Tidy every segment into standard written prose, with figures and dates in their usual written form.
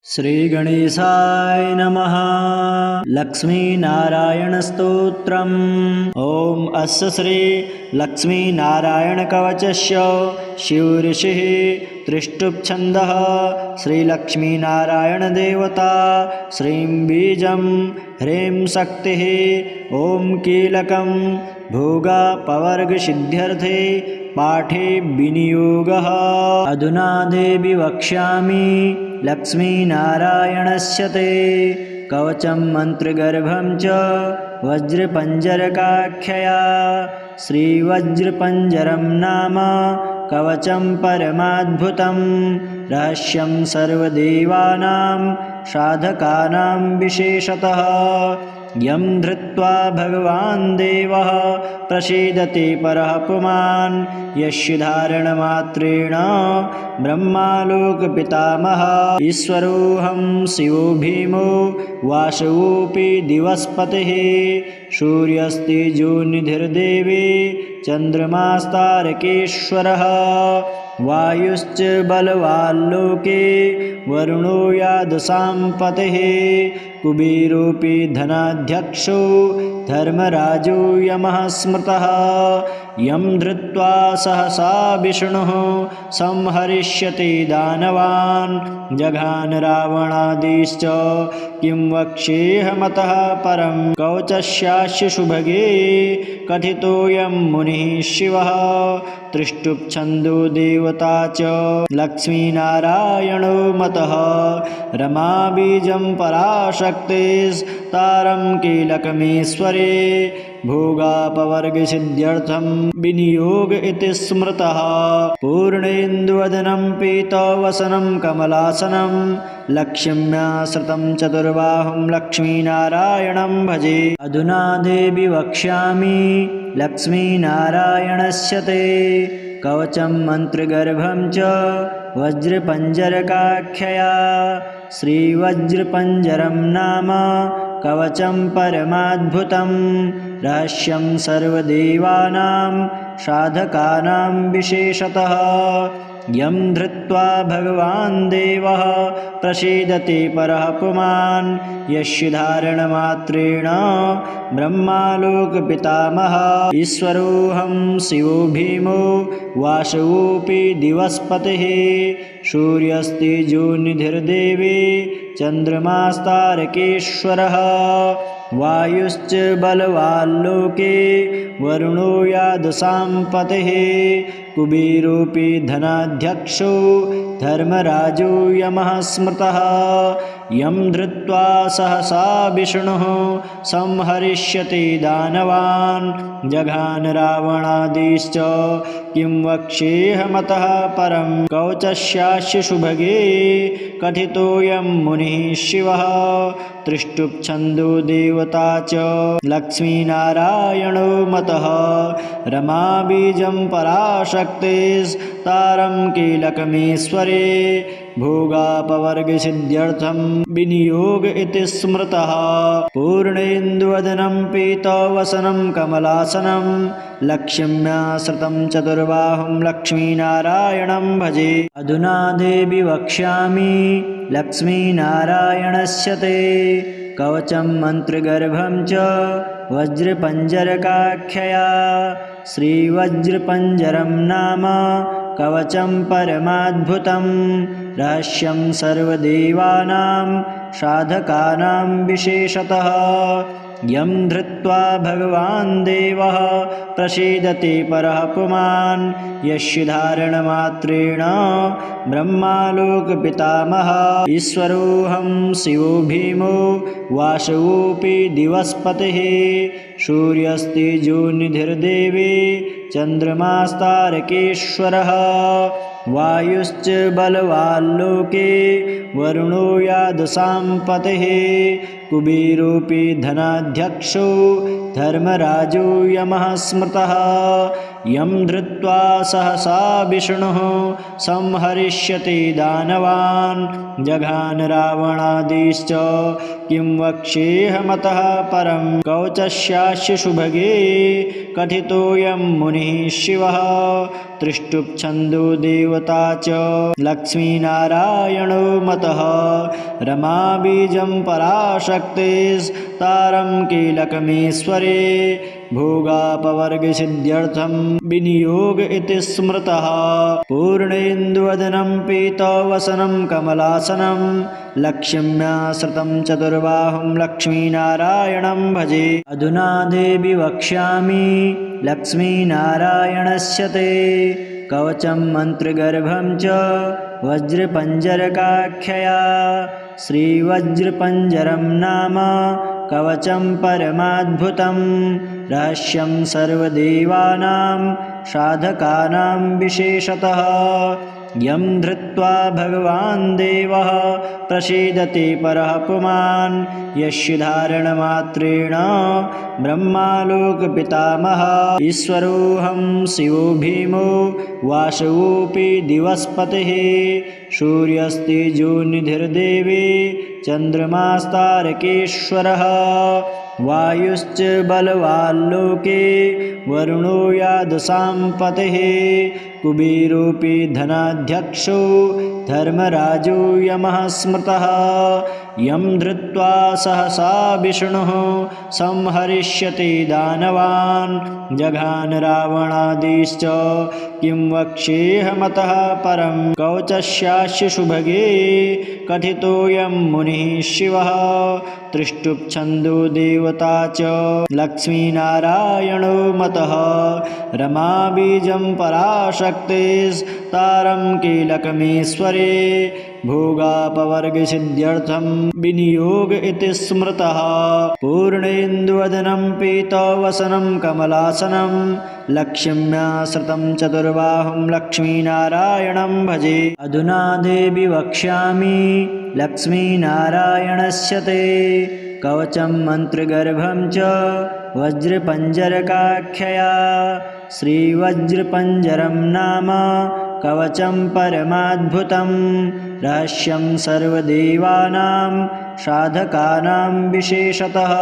श्रीगणेशाय नमः। लक्ष्मीनारायणस्तोत्रम्। ॐ अस्य श्री लक्ष्मीनारायणकवचस्य शिवऋषिः त्रिष्टुप्छन्दः श्रीलक्ष्मीनारायणदेवता श्रीं बीजं ह्रीं शक्तिः ॐ कीलकं भोगापवर्गसिद्ध्यर्थे पाठे विनियोगः। अधुना देवि वक्ष्यामि लक्ष्मीनारायणस्य ते कवचं मन्त्रगर्भं च वज्रपञ्जरकाख्यया। श्रीवज्रपञ्जरं नाम कवचं परमाद्भुतं रहस्यं सर्वदेवानां साधकानां विशेषतः। यं धृत्वा भगवान् देवः प्रसीदति परः पुमान् यस्य धारणमात्रेण ब्रह्मालोकपितामहः। ईश्वरोऽहं शिवो भीमो वासवोऽपि दिवस्पतिः। सूर्यस्तेजोनिधिर्देवे चन्द्रमास्तारकेश्वरः। वायुश्च बलवाल्लोके वरुणो यादसां पतिः। कुबेरोऽपि धनाध्यक्षो धर्मराजो यमः स्मृतः। यं धृत्वा सहसा विष्णुः संहरिष्यति दानवान्। जघान रावणादिश्च किं वक्ष्येऽहमतः परं। कवचस्यास्य सुभगे कथितोऽयं मुनिः शिवः। त्रिष्टुप्छन्दो देवता च लक्ष्मीनारायणो मतः। रमाबीजं पराशक्तिस्तारं कीलकमीश्वरे। भोगापवर्गसिद्ध्यर्थं विनियोग इति स्मृतः। पूर्णेन्दुवदनं पीतवसनं कमलासनं लक्ष्म्याश्रितं चतुर्बाहुं लक्ष्मीनारायणं भजे। अधुना देवि वक्ष्यामि लक्ष्मीनारायणस्य ते कवचं मन्त्रगर्भं च वज्रपञ्जरकाख्यया। श्रीवज्रपञ्जरं नाम कवचं परमाद्भुतं रहस्यं सर्वदेवानां साधकानां विशेषतः। यं धृत्वा भगवान् देवः प्रसीदति परः पुमान् यस्य धारणमात्रेण ब्रह्मालोकपितामहः। ईश्वरोऽहं शिवो भीमो वासवोऽपि दिवस्पतिः। सूर्यस्तेजोनिधिर्देवे चन्द्रमास्तारकेश्वरः। वायुश्च बलवाल्लोके वरुणो यादसां पतिः। कुबेरोऽपि धनाध्यक्षो धर्मराजो यमः स्मृतः। यं धृत्वा सहसा विष्णुः संहरिष्यति दानवान्। जघान रावणादिश्च किं वक्ष्येऽहमतः परं। कवचस्यास्य सुभगे कथितोऽयं मुनिः शिवः। त्रिष्टुप्छन्दो देवता च लक्ष्मीनारायणो मतः। रमाबीजं पराशक्तिस्तारं कीलकमीश्वरे। भोगापवर्गसिद्ध्यर्थं विनियोग इति स्मृतः। पूर्णेन्दुवदनं पीतवसनं कमलासनं लक्ष्म्याश्रितं चतुर्बाहुं लक्ष्मीनारायणं भजे। अधुना देवि वक्ष्यामि लक्ष्मीनारायणस्य ते कवचं मन्त्रगर्भं च वज्रपञ्जरकाख्यया। श्रीवज्रपञ्जरं नाम कवचं परमाद्भुतं रहस्यं सर्वदेवानां साधकानां विशेषतः। यं धृत्वा भगवान् देवः प्रसीदति परः पुमान् यस्य धारणमात्रेण ब्रह्मालोकपितामहः। ईश्वरोऽहं शिवो भीमो वासवोऽपि दिवस्पतिः। सूर्यस्तेजोनिधिर्देवे चन्द्रमास्तारकेश्वरः। वायुश्च बलवाल्लोके वरुणो यादसां पतिः। कुबेरोऽपि धनाध्यक्षो धर्मराजो यमः स्मृतः। यं धृत्वा सहसा विष्णुः संहरिष्यति दानवान्। जघान रावणादिश्च किं वक्ष्येऽहमतः परं। कवचस्यास्य सुभगे कथितोऽयं मुनिः शिवः। त्रिष्टुप्छन्दो देवता च लक्ष्मीनारायणो मतः। मतः रमाबीजं पराशक्तिस्तारं कीलकमीश्वरे भोगापवर्गसिद्ध्यर्थं विनियोग इति स्मृतः पूर्णेन्दुवदनं पीतवसनं कमलासनं लक्ष्म्याश्रितं चतुर्बाहुं लक्ष्मीनारायणं भजे। अधुना देवि वक्ष्यामि लक्ष्मीनारायणस्य ते कवचं मन्त्रगर्भं च वज्रपञ्जरकाख्यया श्रीवज्रपञ्जरं नाम कवचं परमाद्भुतं रहस्यं सर्वदेवानां साधकानां विशेषतः यं धृत्वा भगवान् देवः प्रसीदति परः पुमान् यस्य धारणमात्रेण ब्रह्मालोकपितामहः ईश्वरोऽहं शिवो भीमो वासवोऽपि दिवस्पतिः सूर्यस्तेजोनिधिर्देवी चन्द्रमास्तारकेश्वरः वायुश्च बलवाल्लोके वरुणो यादसां पतिः कुबेरोऽपि धनाध्यक्षो धर्मराजो यमः स्मृतः यं धृत्वा सहसा विष्णुः संहरिष्यति दानवान् जघान रावणादिश्च किं वक्ष्येऽहमतः परं कवचस्यास्य सुभगे कथितोऽयं मुनिः शिवः त्रिष्टुप्छन्दो देवता च लक्ष्मीनारायणो मतः रमाबीजं पराशक्तिस्तारं कीलकमीश्वरे भोगापवर्गसिद्ध्यर्थं विनियोग इति स्मृतः पूर्णेन्दुवदनं पीतवसनं कमलासनं लक्ष्म्याश्रितं चतुर्बाहुं लक्ष्मीनारायणं भजे। अधुना देवि वक्ष्यामि लक्ष्मीनारायणस्य ते कवचं मन्त्रगर्भं च वज्रपञ्जरकाख्यया श्रीवज्रपञ्जरं नाम कवचं परमाद्भुतं रहस्यं सर्वदेवानां साधकानां विशेषतः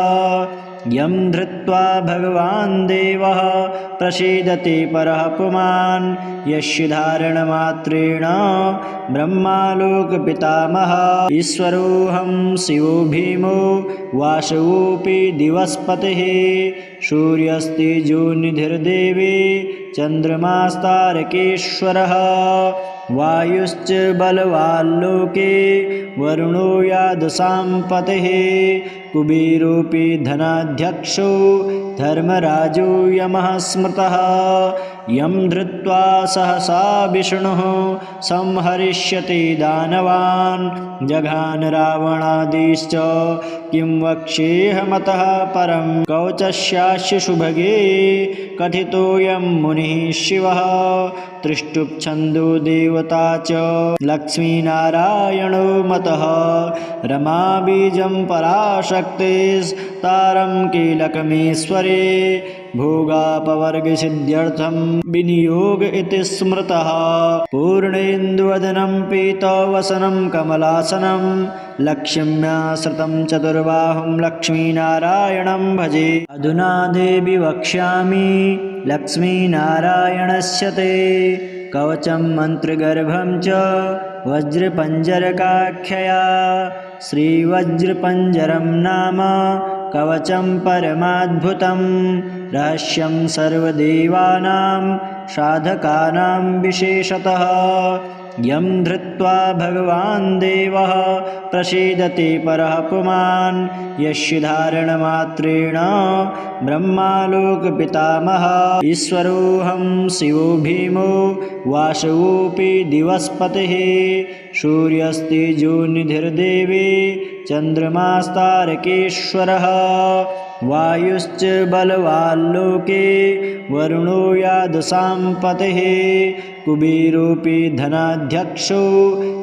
यं धृत्वा भगवान् देवः प्रसीदति परः पुमान् यस्य धारणमात्रेण ब्रह्मालोकपितामहः ईश्वरोऽहं शिवो भीमो वासवोऽपि दिवस्पतिः सूर्यस्तेजोनिधिर्देवी चन्द्रमास्तारकेश्वरः वायुश्च बलवाल्लोके वरुणो यादसां पतिः कुबेरोऽपि धनाध्यक्षो धर्मराजो यमः स्मृतः यं धृत्वा सहसा विष्णुः संहरिष्यति दानवान् जघान रावणादिश्च किं वक्ष्येऽहमतः परं कवचस्यास्य सुभगे कथितोऽयं मुनिः शिवः त्रिष्टुप्छन्दो देवता च लक्ष्मीनारायणो मतः रमाबीजं पराशक्तिस्तारं कीलकमीश्वरे भोगापवर्गसिद्ध्यर्थं विनियोग इति स्मृतः पूर्णेन्दुवदनं पीतवसनं कमलासनं लक्ष्म्याश्रितं चतुर्बाहुं लक्ष्मीनारायणं भजे। अधुना देवि वक्ष्यामि लक्ष्मीनारायणस्य ते कवचं मन्त्रगर्भं च वज्रपञ्जरकाख्यया श्रीवज्रपञ्जरं नाम कवचं परमाद्भुतं रहस्यं सर्वदेवानां साधकानां विशेषतः यं धृत्वा भगवान् देवः प्रसीदति परः पुमान् यस्य धारणमात्रेण ब्रह्मालोकपितामहः ईश्वरोऽहं शिवो भीमो वासवोऽपि दिवस्पतिः सूर्यस्तेजोनिधिर्देवी चन्द्रमास्तारकेश्वरः वायुश्च बलवाल्लोके वरुणो यादसां पतिः कुबेरोऽपि धनाध्यक्षो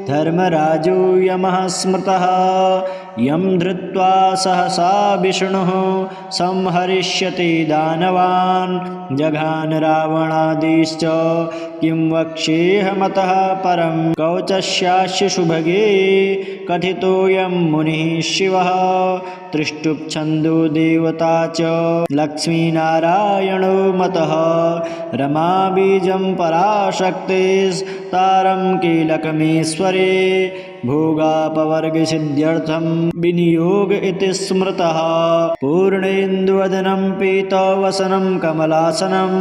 धर्मराजो यमः स्मृतः यं धृत्वा सहसा विष्णुः संहरिष्यति दानवान् जघान रावणादिश्च किं वक्ष्येऽहमतः परं कवचस्यास्य सुभगे कथितोऽयं मुनिः शिवः त्रिष्टुप्छन्दो देवता च लक्ष्मीनारायणो मतः रमाबीजं पराशक्तिस्तारं कीलकमीश्वरे भोगापवर्गसिद्ध्यर्थं विनियोग इति स्मृतः। पूर्णेन्दुवदनं पीतवसनं कमलासनं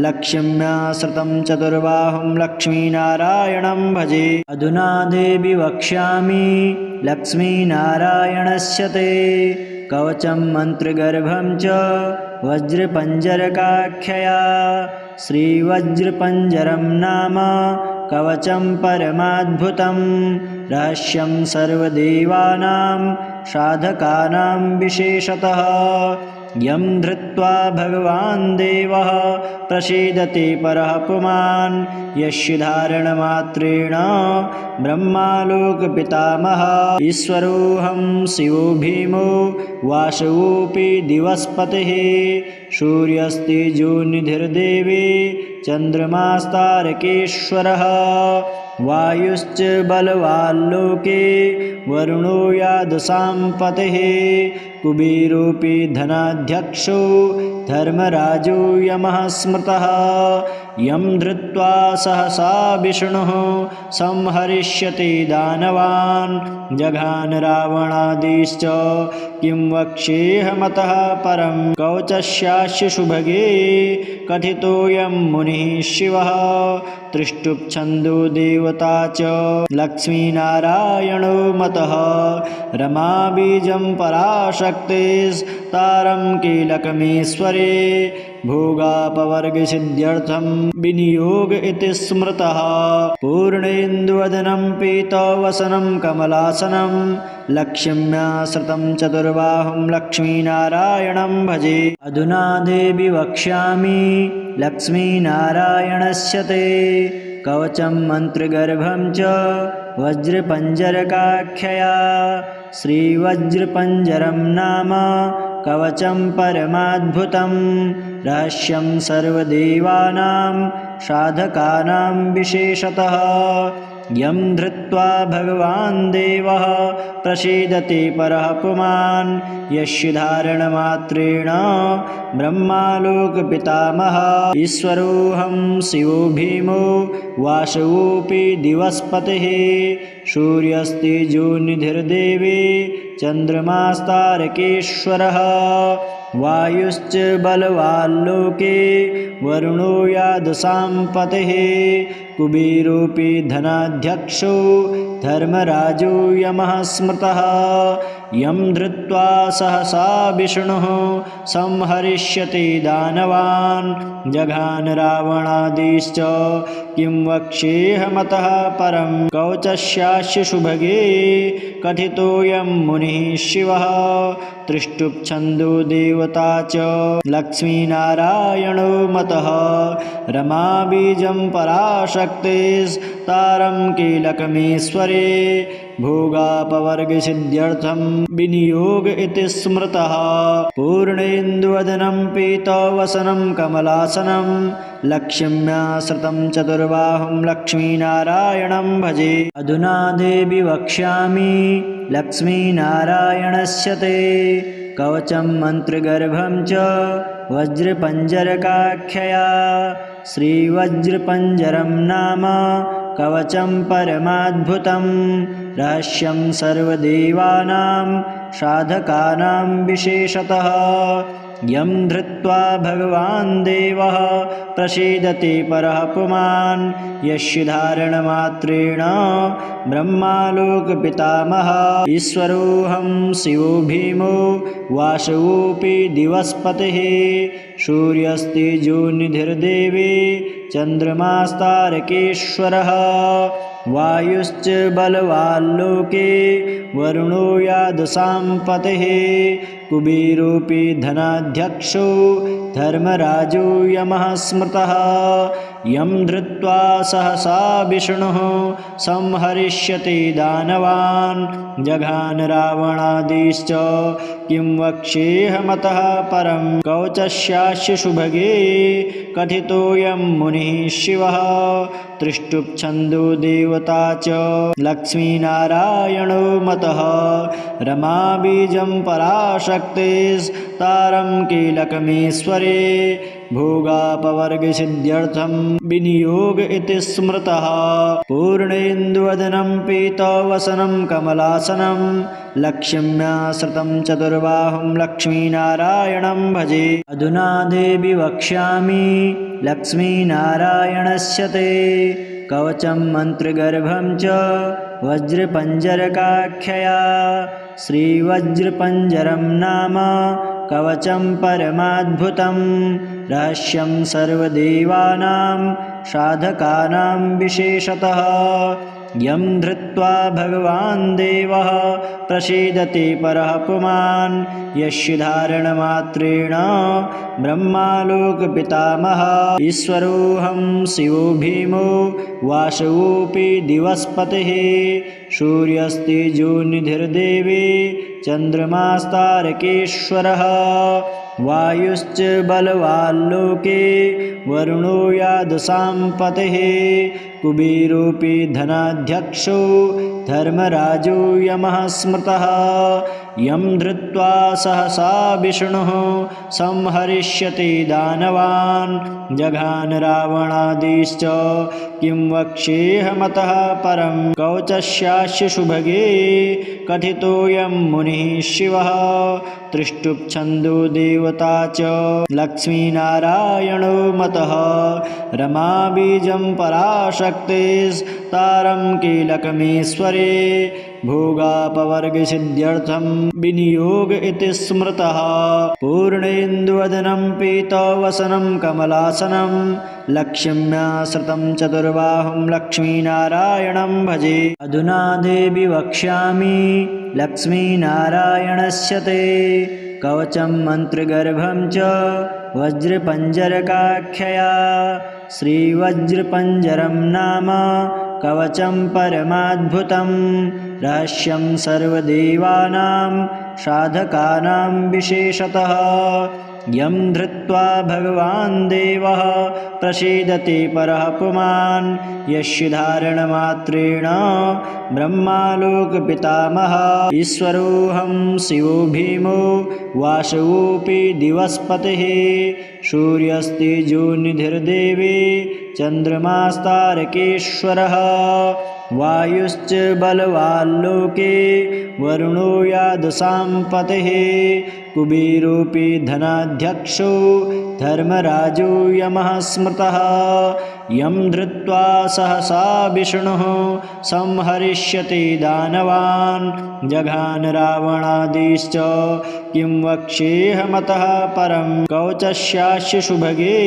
लक्ष्म्याश्रितं चतुर्बाहुं लक्ष्मीनारायणं भजे। अधुना देवि वक्ष्यामि लक्ष्मीनारायणस्य ते कवचं मन्त्रगर्भं च वज्रपञ्जरकाख्यया। श्रीवज्रपञ्जरं नाम कवचं परमाद्भुतं रहस्यं सर्वदेवानां साधकानां विशेषतः। यं धृत्वा भगवान् देवः प्रसीदति परः पुमान् यस्य धारणमात्रेण ब्रह्मालोकपितामहः। ईश्वरोऽहं शिवो भीमो वासवोऽपि दिवस्पतिः सूर्यस्तेजोनिधिर्देवी चन्द्रमास्तारकेश्वरः। वायुश्च बलवाल्लोके वरुणो यादसां पतिः कुबेरोऽपि धनाध्यक्षो धर्मराजो यमः स्मृतः। यं धृत्वा सहसा विष्णुः संहरिष्यति दानवान् जघान रावणादिश्च किं वक्ष्येऽहमतः परं। कवचस्यास्य सुभगे कथितोऽयं मुनिः शिवः त्रिष्टुप्छन्दो देवता च लक्ष्मीनारायणो मतः। रमाबीजं पराशक्तिस्तारं कीलकमेश्वरे भोगापवर्गसिद्ध्यर्थं विनियोग इति स्मृतः। पूर्णेन्दुवदनं पीतवसनं कमलासनं लक्ष्म्याश्रितं चतुर्बाहुं लक्ष्मीनारायणं भजे। अधुना देवि वक्ष्यामि लक्ष्मीनारायणस्य ते कवचं मन्त्रगर्भं च वज्रपञ्जरकाख्यया। श्रीवज्रपञ्जरं नाम कवचं परमाद्भुतं रहस्यं सर्वदेवानां साधकानां विशेषतः। यं धृत्वा भगवान् देवः प्रसीदति परः पुमान् यस्य धारणमात्रेण ब्रह्मालोकपितामहः। ईश्वरोऽहं शिवो भीमो वासवोऽपि दिवस्पतिः सूर्यस्तेजोनिधिर्देवी चन्द्रमास्तारकेश्वरः। वायुश्च बलवाल्लोके वरुणो यादसां पतिः कुबेरोऽपि धनाध्यक्षो धर्मराजो यमः स्मृतः। यं धृत्वा सहसा विष्णुः संहरिष्यति दानवान् जघान रावणादिश्च किं वक्ष्येऽहमतः परं। कवचस्यास्य सुभगे कथितोऽयं मुनिः शिवः त्रिष्टुप्छन्दो देवता च लक्ष्मीनारायणो मतः। रमाबीजं पराशक्तिस्तारं कीलकमेश्वरे भोगापवर्गसिद्ध्यर्थं विनियोग इति स्मृतः। पूर्णेन्दुवदनं पीतवसनं कमलासनं लक्ष्म्याश्रितं चतुर्बाहुं लक्ष्मीनारायणं भजे। अधुना देवि वक्ष्यामि लक्ष्मीनारायणस्य ते कवचं मन्त्रगर्भं च वज्रपञ्जरकाख्यया। श्रीवज्रपञ्जरं नाम कवचं परमाद्भुतं रहस्यं सर्वदेवानां साधकानां विशेषतः। यं धृत्वा भगवान् देवः प्रसीदति परः पुमान् यस्य धारणमात्रेण ब्रह्मालोकपितामहः। ईश्वरोऽहं शिवो भीमो वासवोऽपि दिवस्पतिः सूर्यस्तेजोनिधिर्देवी चन्द्रमास्तारकेश्वरः। वायुश्च बलवाल्लोके वरुणो यादसां पतिः कुबेरोऽपि धनाध्यक्षो धर्मराजो यमः स्मृतः। यं धृत्वा सहसा विष्णुः संहरिष्यति दानवान् जघान रावणादिश्च किं वक्ष्येऽहमतः परं। कवचस्यास्य सुभगे कथितोऽयं मुनिः शिवः त्रिष्टुप्छन्दो देवता च लक्ष्मीनारायणो मतः। रमाबीजं पराशक्तिस्तारं कीलकमेश्वरे भोगापवर्गसिद्ध्यर्थं विनियोग इति स्मृतः। पूर्णेन्दुवदनं पीतवसनं कमलासनं लक्ष्म्याश्रितं चतुर्बाहुं लक्ष्मीनारायणं भजे। अधुना देवि वक्ष्यामि लक्ष्मीनारायणस्य ते कवचं मन्त्रगर्भं च वज्रपञ्जरकाख्यया। श्रीवज्रपञ्जरं नाम कवचं परमाद्भुतं रहस्यं सर्वदेवानां साधकानां विशेषतः। यं धृत्वा भगवान् देवः प्रसीदति परः पुमान् यस्य धारणमात्रेण ब्रह्मालोकपितामहः। ईश्वरोऽहं शिवो भीमो वासवोऽपि दिवस्पतिः सूर्यस्तेजोनिधिर्देवी चन्द्रमास्तारकेश्वरः। वायुश्च बलवाल्लोके वरुणो यादसां पतिः कुबेरोऽपि धनाध्यक्षो धर्मराजो यमः स्मृतः। यं धृत्वा सहसा विष्णुः संहरिष्यति दानवान् जघान रावणादिश्च किं वक्ष्येऽहमतः परं। कवचस्यास्य सुभगे कथितोऽयं मुनिः शिवः त्रिष्टुप्छन्दो देवता च लक्ष्मीनारायणो मतः। रमाबीजं पराशक्तिस्तारं कीलकमेश्वरे भोगापवर्गसिद्ध्यर्थं विनियोग इति स्मृतः। पूर्णेन्दुवदनं पीतवसनं कमलासनं लक्ष्म्याश्रितं चतुर्बाहुं लक्ष्मीनारायणं भजे। अधुना देवि वक्ष्यामि लक्ष्मीनारायणस्य ते कवचं मन्त्रगर्भं च वज्रपञ्जरकाख्यया। श्रीवज्रपञ्जरं नाम कवचं परमाद्भुतं रहस्यं सर्वदेवानां साधकानां विशेषतः। यं धृत्वा भगवान् देवः प्रसीदति परः पुमान् यस्य धारणमात्रेण ब्रह्मालोकपितामहः। ईश्वरोऽहं शिवो भीमो वासवोऽपि दिवस्पतिः सूर्यस्तेजोनिधिर्देवी चन्द्रमास्तारकेश्वरः। वायुश्च बलवाल्लोके वरुणो यादसां पतिः कुबेरोऽपि धनाध्यक्षो धर्मराजो यमः स्मृतः। यं धृत्वा सहसा विष्णुः संहरिष्यति दानवान् जघान रावणादिश्च किं वक्ष्येऽहमतः परं। कवचस्यास्य सुभगे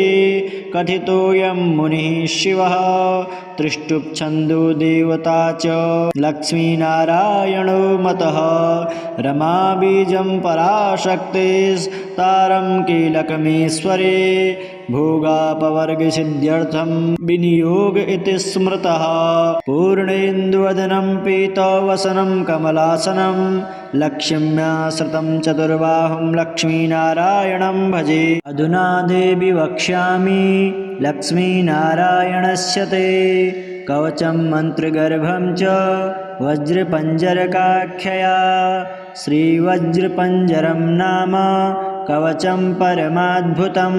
कथितोऽयं मुनिः शिवः त्रिष्टुप्छन्दो देवता च लक्ष्मीनारायणो मतः। रमाबीजं पराशक्तिस्तारं कीलकमेश्वरे भोगापवर्गसिद्ध्यर्थं विनियोग इति स्मृतः। पूर्णेन्दुवदनं पीतवसनं कमलासनं लक्ष्म्याश्रितं चतुर्बाहुं लक्ष्मीनारायणं भजे। अधुना देवि वक्ष्यामि लक्ष्मीनारायणस्य ते कवचं मन्त्रगर्भं च वज्रपञ्जरकाख्यया। श्रीवज्रपञ्जरं नाम कवचं परमाद्भुतं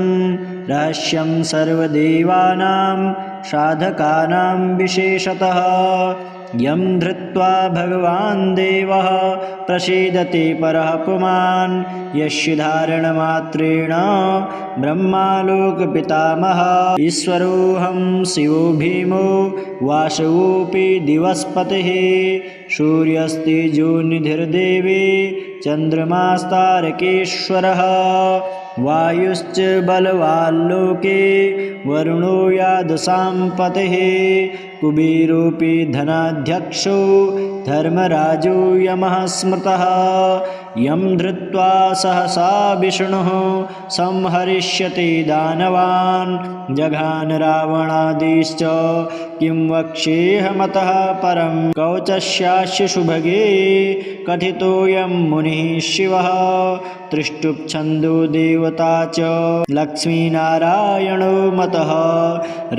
रहस्यं सर्वदेवानां साधकानां विशेषतः। यं धृत्वा भगवान् देवः प्रसीदति परः पुमान् यस्य धारणमात्रेण ब्रह्मालोकपितामहः। ईश्वरोऽहं शिवो भीमो वासवोऽपि दिवस्पतिः सूर्यस्तेजोनिधिर्देवी चन्द्रमास्तारकेश्वरः। वायुश्च बलवाल्लोके वरुणो यादसां पतिः कुबेरोऽपि धनाध्यक्षो धर्मराजो यमः स्मृतः। यं धृत्वा सहसा विष्णुः संहरिष्यति दानवान् जघान रावणादिश्च किं वक्ष्येऽहमतः परं। कवचस्यास्य सुभगे कथितोऽयं मुनिः शिवः त्रिष्टुप्छन्दो देवता च लक्ष्मीनारायणो मतः।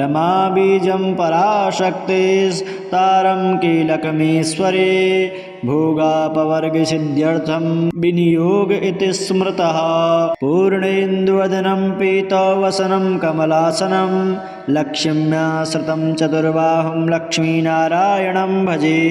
रमाबीजं पराशक्तिस्तारं कीलकमेश्वरे भोगापवर्गसिद्ध्यर्थं विनियोग इति स्मृतः पूर्णेन्दुवदनं पीतवसनं कमलासनं लक्ष्म्या श्रितं चतुर्बाहुं लक्ष्मीनारायणं भजे।